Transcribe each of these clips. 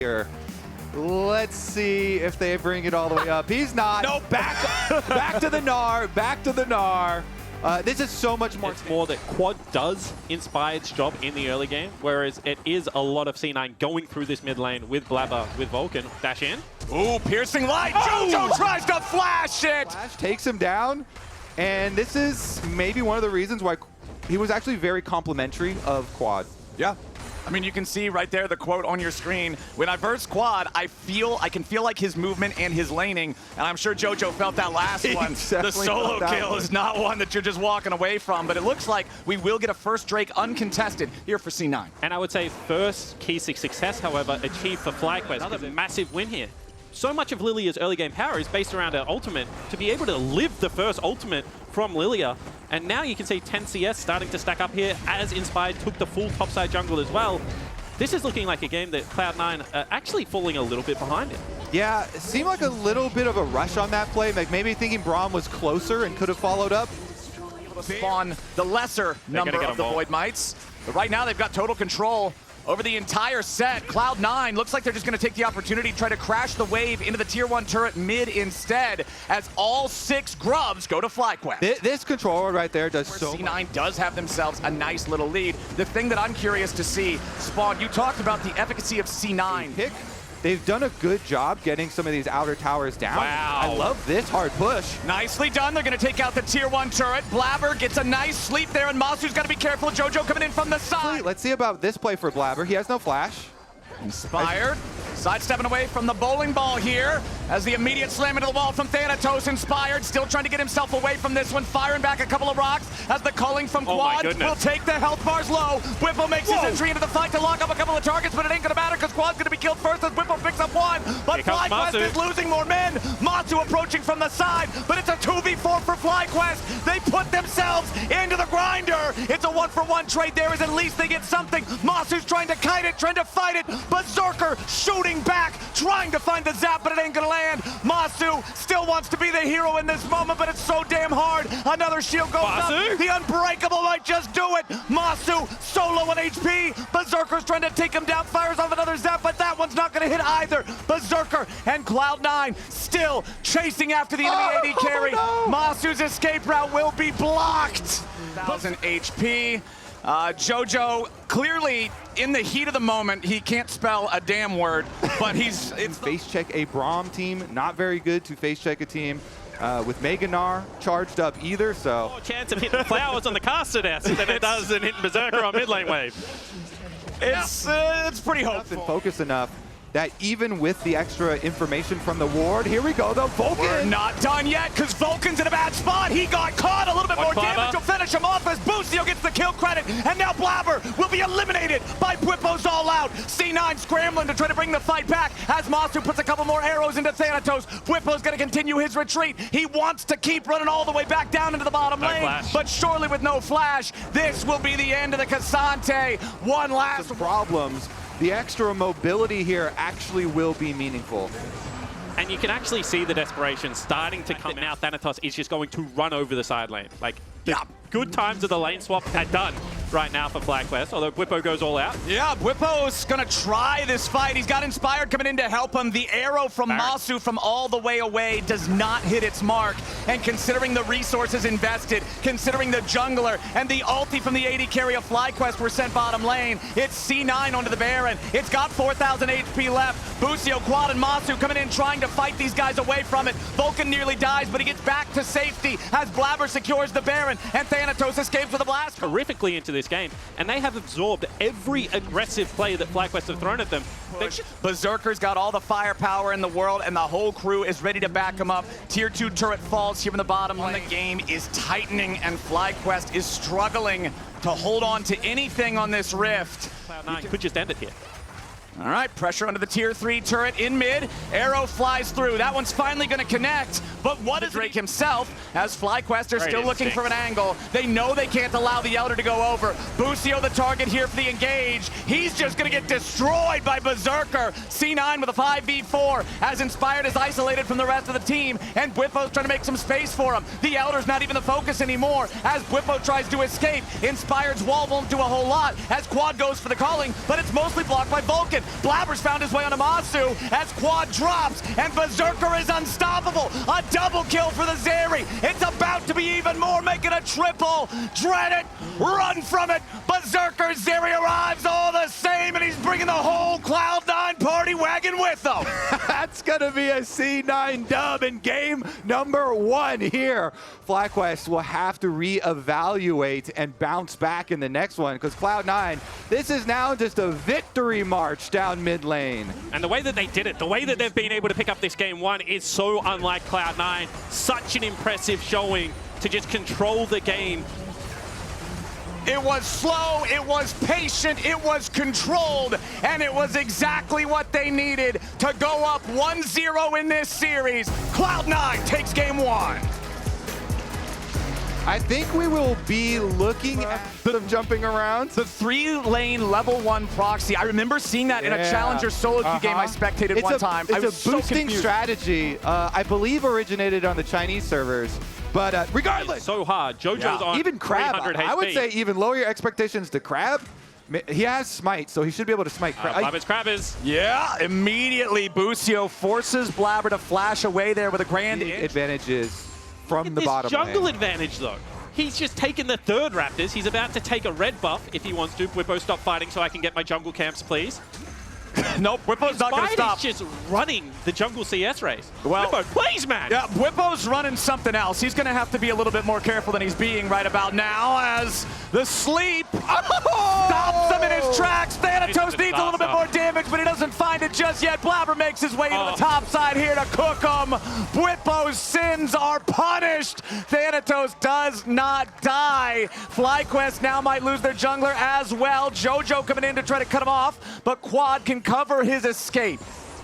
here. Let's see if they bring it all the way up. He's not. No, back to the Gnar, back to the Gnar. This is so much more. It's more that Quad does Inspired's job in the early game, whereas it is a lot of C9 going through this mid lane with Blabber, with Vulcan. Dash in. Ooh, piercing light. JoJo tries to flash it. Flash takes him down, and this is maybe one of the reasons why he was actually very complimentary of Quad. Yeah. I mean, you can see right there the quote on your screen. When I verse Quad, I can feel like his movement and his laning, and I'm sure JoJo felt that last one. The solo kill is not one that you're just walking away from, but it looks like we will get a first Drake uncontested here for C9. And I would say first key success, however, achieved for FlyQuest. Another massive win here. So much of Lilia's early game power is based around her ultimate. To be able to live the first ultimate from Lilia, and now you can see 10 CS starting to stack up here as Inspired took the full topside jungle as well. This is looking like a game that Cloud9 are actually falling a little bit behind it. Yeah, it seemed like a little bit of a rush on that play, like maybe thinking Braum was closer and could have followed up. Spawn the lesser number of the Void Mites, but right now they've got total control over the entire set. Cloud9 looks like they're just going to take the opportunity to try to crash the wave into the tier 1 turret mid instead, as all 6 grubs go to FlyQuest. This controller right there does so C9 much. does have themselves a nice little lead. The thing that I'm curious to see, Spawn, you talked about the efficacy of C9. Pick. They've done a good job getting some of these outer towers down. Wow. I love this hard push. Nicely done. They're going to take out the tier 1 turret. Blabber gets a nice sleep there, and Masu's got to be careful. JoJo coming in from the side. Let's see about this play for Blabber. He has no flash. Inspired. Sidestepping away from the bowling ball here as the immediate slam into the wall from Thanatos. Inspired, still trying to get himself away from this one, firing back a couple of rocks as the culling from Quad will take the health bars low. Whippo makes his entry into the fight to lock up a couple of targets, but it ain't gonna matter because Quad's gonna be killed first as Whippo picks up one. But FlyQuest is losing more men. Masu approaching from the side, but it's a 2v4 for FlyQuest. They put themselves into the grinder. It's a 1-for-1 trade there, as at least they get something. Masu's trying to kite it, trying to fight it. Berserker shooting back, trying to find the zap, but it ain't gonna land. Masu still wants to be the hero in this moment, but it's so damn hard. Another shield goes up. The Unbreakable might just do it. Masu solo on HP. Berserker's trying to take him down, fires off another zap, but that one's not gonna hit either. Berserker and Cloud9 still chasing after the enemy AD carry. Masu's escape route will be blocked. 1,000 HP. JoJo clearly in the heat of the moment, he can't spell a damn word, but it's face check a Braum team, not very good to face check a team with Gnar charged up either, so. More chance of hitting flowers on the caster desk than it does in hitting Berserker on mid lane wave. It's pretty hopeful. And focus enough that even with the extra information from the ward, here we go though, Vulcan! We're not done yet, because Vulcan's in a bad spot. He got caught, a little bit more damage to finish him off as Busio gets the kill credit, and now Blabber will be eliminated by Whippo's All Out. C9 scrambling to try to bring the fight back as Masu puts a couple more arrows into Thanatos. Whippo's gonna continue his retreat. He wants to keep running all the way back down into the bottom lane, but surely with no flash, this will be the end of the K'Sante. One last problems. The extra mobility here actually will be meaningful. And you can actually see the desperation starting to come out. Thanatos is just going to run over the side lane. Like, good times of the lane swap are done right now for FlyQuest, although Whippo goes all out. Yeah, Whippo's gonna try this fight. He's got Inspired coming in to help him. The arrow from Masu from all the way away does not hit its mark. And considering the resources invested, considering the jungler, and the ulti from the AD carry of FlyQuest were sent bottom lane, it's C9 onto the Baron. It's got 4,000 HP left. Busio, Quad, and Masu coming in trying to fight these guys away from it. Vulcan nearly dies, but he gets back to safety as Blabber secures the Baron, and Thanatos escapes with a blast. Horrifically into this game, and they have absorbed every aggressive play that FlyQuest have thrown at them. Berserker's got all the firepower in the world, and the whole crew is ready to back him up. Tier 2 turret falls here in the bottom lane. The game is tightening, and FlyQuest is struggling to hold on to anything on this rift. Cloud9 could just end it here. All right, pressure onto the tier 3 turret in mid. Arrow flies through. That one's finally going to connect. But what is Drake himself, as FlyQuest are still looking for an angle. They know they can't allow the Elder to go over. Busio the target here for the engage. He's just going to get destroyed by Berserker. C9 with a 5v4 as Inspired is isolated from the rest of the team, and Whippo's trying to make some space for him. The Elder's not even the focus anymore as Whippo tries to escape. Inspired's wall won't do a whole lot as Quad goes for the calling, but it's mostly blocked by Vulcan. second. Blabber's found his way onto Masu as Quad drops, and Berserker is unstoppable. A double kill for the Zeri. It's about to be even more, making a triple. Dread it, run from it. Berserker Zeri arrives all the same, and he's bringing the whole Cloud9 party wagon with him. That's going to be a C9 dub in game number 1 here. FlyQuest will have to reevaluate and bounce back in the next one because Cloud9, this is now just a victory march down mid lane. And the way that they did it, the way that they've been able to pick up this game 1 is so unlike Cloud9. Such an impressive showing to just control the game. It was slow, it was patient, it was controlled, and it was exactly what they needed to go up 1-0 in this series. Cloud9 takes game 1. I think we will be looking at them jumping around. The 3-lane level 1 proxy. I remember seeing that in a Challenger solo queue game I spectated one time. It's a boosting strategy. I believe originated on the Chinese servers. But regardless. It's so hard. JoJo's on even Crab, 300 HP. I would say even lower your expectations to Crab. He has Smite, so he should be able to smite Crab. Crabbers. Yeah, immediately Busio forces Blabber to flash away there with a grand advantages from the this bottom jungle lane. advantage, though. He's just taken the third Raptors. He's about to take a red buff if he wants to. Whippo, stop fighting so I can get my jungle camps, please. Nope, Whippo's not going to stop. He's just running the jungle CS race. Well, Whippo, please, man. Yeah, Whippo's running something else. He's going to have to be a little bit more careful than he's being right about now as the sleep stops him in his tracks. Thanatos needs a little bit more damage, but he doesn't find it just yet. Blabber makes his way to the top side here to cook him. Whippo's sins are punished. Thanatos does not die. FlyQuest now might lose their jungler as well. JoJo coming in to try to cut him off, but Quad can cover his escape.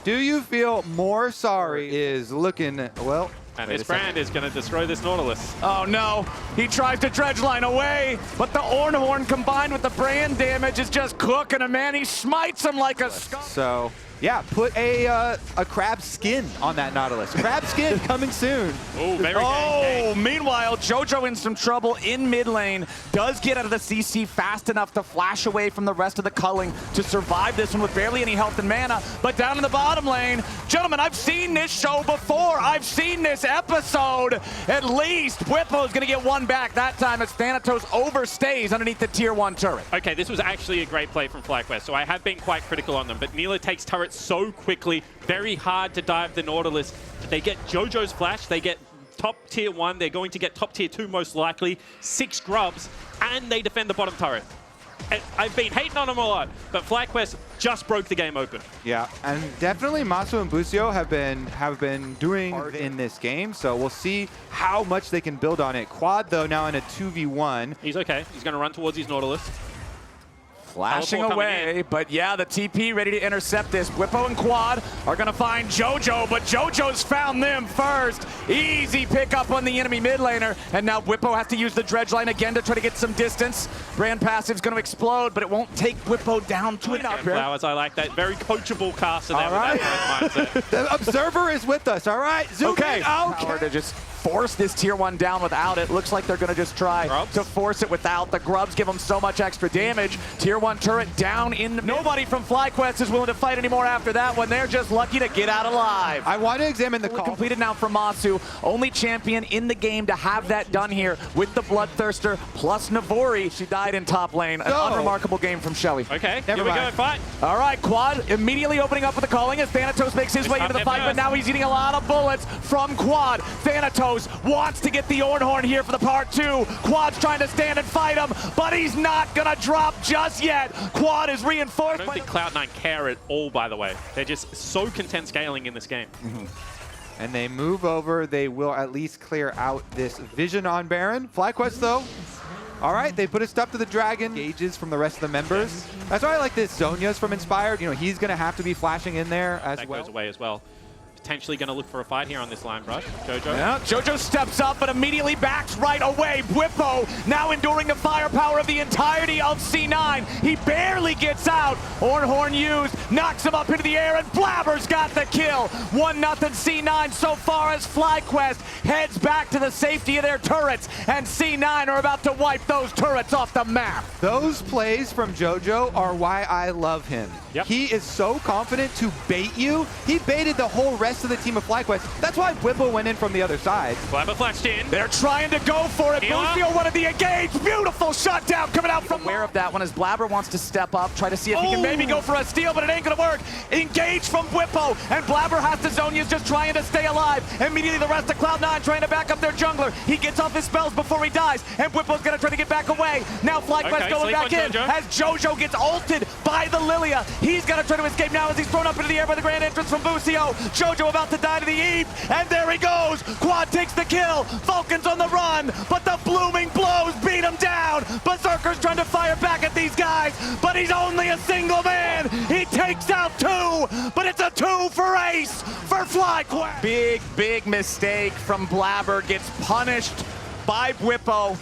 Do you feel more sorry is looking, well... And this brand is going to destroy this Nautilus. Oh no, he tries to dredge line away, but the Ornhorn combined with the brand damage is just cooking him, man. He smites him like a skunk. So, yeah, put a crab skin on that Nautilus. Crab skin coming soon. Oh, very Oh, meanwhile, JoJo in some trouble in mid lane. Does get out of the CC fast enough to flash away from the rest of the culling to survive this one with barely any health and mana. But down in the bottom lane, gentlemen, I've seen this show before. I've seen this episode. At least Whippo's going to get one back that time as Thanatos overstays underneath the tier 1 turret. Okay, this was actually a great play from FlyQuest, so I have been quite critical on them, but Neela takes turret so quickly, very hard to dive the Nautilus. They get JoJo's flash, they get top tier 1, they're going to get top tier 2 most likely, 6 grubs, and they defend the bottom turret. And I've been hating on them a lot, but FlyQuest just broke the game open. Yeah, and definitely Masu and Busio have been doing in this game, so we'll see how much they can build on it. Quad, though, now in a 2v1. He's okay. He's going to run towards his Nautilus. Flashing away, but yeah, the TP ready to intercept this. Whippo and Quad are going to find JoJo, but JoJo's found them first. Easy pickup on the enemy mid laner, and now Whippo has to use the dredge line again to try to get some distance. Brand passive's going to explode, but it won't take Whippo down to it. Flowers, I like that. Very coachable caster there. All right. The observer is with us, all right? Zoom in. Power to just force this tier 1 down without it. Looks like they're going to just try to force it without. The grubs give them so much extra damage. Tier 1 turret down in the Nobody from FlyQuest is willing to fight anymore after that one. They're just lucky to get out alive. I want to examine the call. Completed now from Masu. Only champion in the game to have that done here with the Bloodthirster plus Navori. She died in top lane. An unremarkable game from Shelly. Okay, Never here we mind. go, fight. All right, Quad immediately opening up with the calling as Thanatos makes his way into the fight, but now he's eating a lot of bullets from Quad. Thanatos wants to get the Ornhorn here for the part 2. Quad's trying to stand and fight him, but he's not gonna drop just yet. Quad is reinforced. I don't think Cloud9 care at all, by the way. They're just so content scaling in this game. And they move over. They will at least clear out this vision on Baron. FlyQuest, though. All right, they put a stop to the dragon. Gauges from the rest of the members. That's why I like this. Zonya's from Inspired. You know, he's going to have to be flashing in there as well. That goes away as well. potentially going to look for a fight here on this line brush. Jojo. Yeah, Jojo steps up, but immediately backs right away. Bwipo now enduring the firepower of the entirety of C9. He barely gets out. Horn used, knocks him up into the air, and Blabber's got the kill. 1-0 C9 so far as FlyQuest heads back to the safety of their turrets, and C9 are about to wipe those turrets off the map. Those plays from Jojo are why I love him. Yep. He is so confident to bait you. He baited the whole rest of the team of FlyQuest. That's why Bwipo went in from the other side. Blabber flashed in. They're trying to go for it. Lucio wanted the engage. Beautiful shutdown coming out from aware of that one as Blabber wants to step up, try to see if he can maybe go for a steal, but it ain't gonna work. Engage from Bwipo, and Blabber has to zone. He's just trying to stay alive. Immediately the rest of Cloud9 trying to back up their jungler. He gets off his spells before he dies, and Bwipo's gonna try to get back away. Now FlyQuest going back in Jojo. as Jojo gets ulted by the Lilia. He's gonna try to escape now as he's thrown up into the air by the grand entrance from Bucio. Jojo about to die to the Eve, and there he goes. Quad takes the kill. Falcons on the run, but the blooming blows beat him down. Berserker's trying to fire back at these guys, but he's only a single man. He takes out 2, but it's a 2 for Ace for FlyQuest. Big mistake from Blabber, gets punished by Bwipo.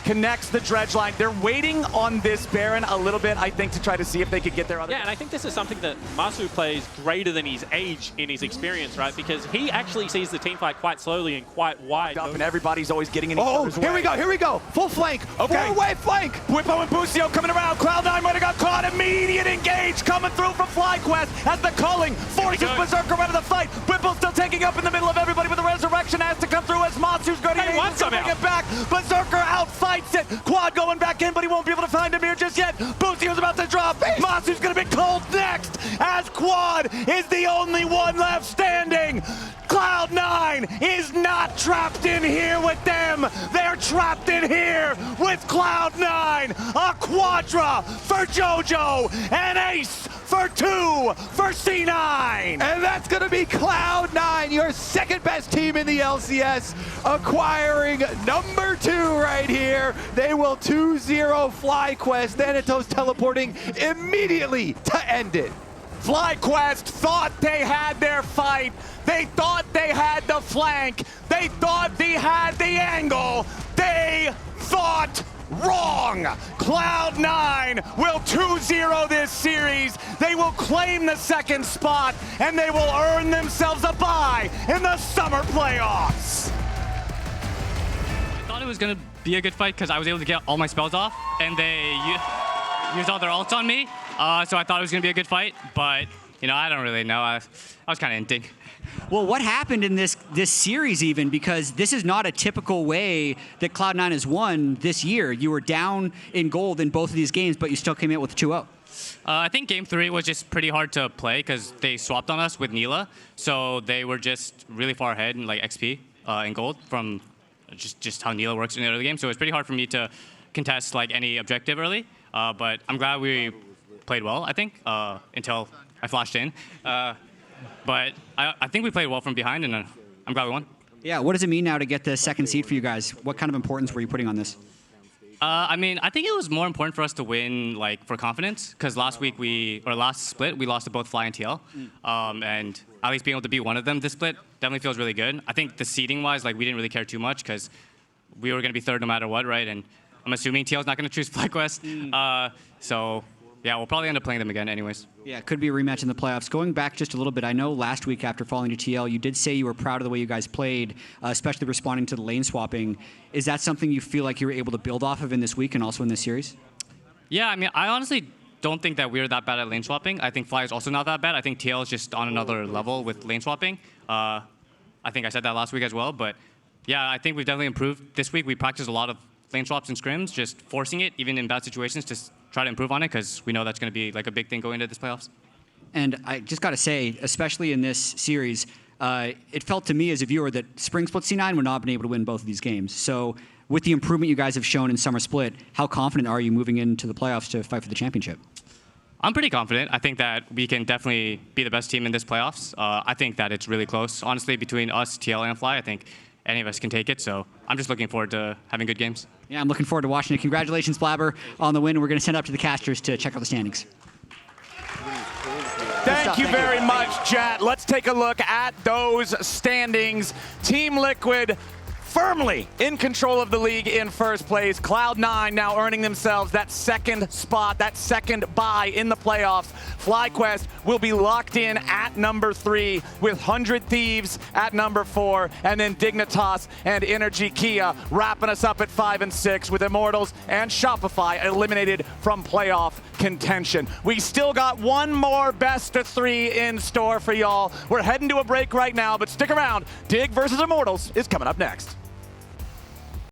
Connects the dredge line. They're waiting on this Baron a little bit, I think, to try to see if they could get their other. Yeah, and I think this is something that Masu plays greater than his age in his experience, right? Because he actually sees the team fight quite slowly and quite wide. Up, and everybody's always getting in each other's way. Here we go. Full flank. Okay. Four-way flank. Bwipo and Bucio coming around. Cloud9 might have got caught. Immediate engage coming through from FlyQuest as the culling forces Berserker out of the fight. Bwipo's still taking up in the middle of everybody, but the resurrection has to come through as Masu's going to bring it back. Berserker outfights it. Quad going back in, but he won't be able to find him here just yet. Bucio's about to drop. Masu's going to be cold next as Quad is the only one left standing. Cloud9 is not trapped in here with them. They're trapped in here with Cloud9. A quadra for Jojo and Ace for 2 for C9. And that's going to be Cloud9, your second best team in the LCS, acquiring number 2 right here. They will 2-0 FlyQuest, Thanatos teleporting immediately to end it. FlyQuest thought they had their fight. They thought they had the flank. They thought they had the angle. They thought wrong. Cloud9 will 2-0 this series. They will claim the second spot, and they will earn themselves a bye in the summer playoffs. I thought it was going to be a good fight because I was able to get all my spells off, and they used all their ults on me. So I thought it was going to be a good fight, but you know, I don't really know. I was kind of inting. Well, what happened in this series even, because this is not a typical way that Cloud9 has won this year. You were down in gold in both of these games, but you still came out with a 2-0. I think game 3 was just pretty hard to play because they swapped on us with Nila, so they were just really far ahead in like XP in gold from just how Nila works in the early game. So it was pretty hard for me to contest like any objective early, but I'm glad we played well, I think, until I flashed in. But I think we played well from behind, and I'm glad we won. Yeah, what does it mean now to get the second seed for you guys? What kind of importance were you putting on this? I mean, I think it was more important for us to win, like, for confidence, because last split, we lost to both Fly and TL. And at least being able to beat one of them this split definitely feels really good. I think the seeding-wise, like, we didn't really care too much, because we were going to be third no matter what, right? And I'm assuming TL's not going to choose FlyQuest. So, yeah, we'll probably end up playing them again anyways. Yeah, it could be a rematch in the playoffs. Going back just a little bit, I know last week after falling to TL, you did say you were proud of the way you guys played, especially responding to the lane swapping. Is that something you feel like you were able to build off of in this week and also in this series? Yeah, I mean, I honestly don't think that we're that bad at lane swapping. I think Fly is also not that bad. I think TL is just on another level with lane swapping. I think I said that last week as well, but yeah, I think we've definitely improved. This week we practiced a lot of lane swaps and scrims, just forcing it, even in bad situations, just try to improve on it, because we know that's going to be like a big thing going into this playoffs. And I just got to say, especially in this series, it felt to me as a viewer that Spring Split C9 would not have been able to win both of these games. So with the improvement you guys have shown in Summer Split, how confident are you moving into the playoffs to fight for the championship? I'm pretty confident. I think that we can definitely be the best team in this playoffs. I think that it's really close. Honestly, between us, TL, and Fly, I think any of us can take it. So I'm just looking forward to having good games. Yeah, I'm looking forward to watching it. Congratulations, Blabber, on the win. We're going to send it up to the casters to check out the standings. Thank you very much, chat. Let's take a look at those standings. Team Liquid firmly in control of the league in first place. Cloud9 now earning themselves that second spot, that second bye in the playoffs. FlyQuest will be locked in at number 3 with 100 Thieves at number 4, and then Dignitas and Energy Kia wrapping us up at 5 and 6 with Immortals and Shopify eliminated from playoff contention. We still got one more best of 3 in store for y'all. We're heading to a break right now, but stick around. Dig versus Immortals is coming up next.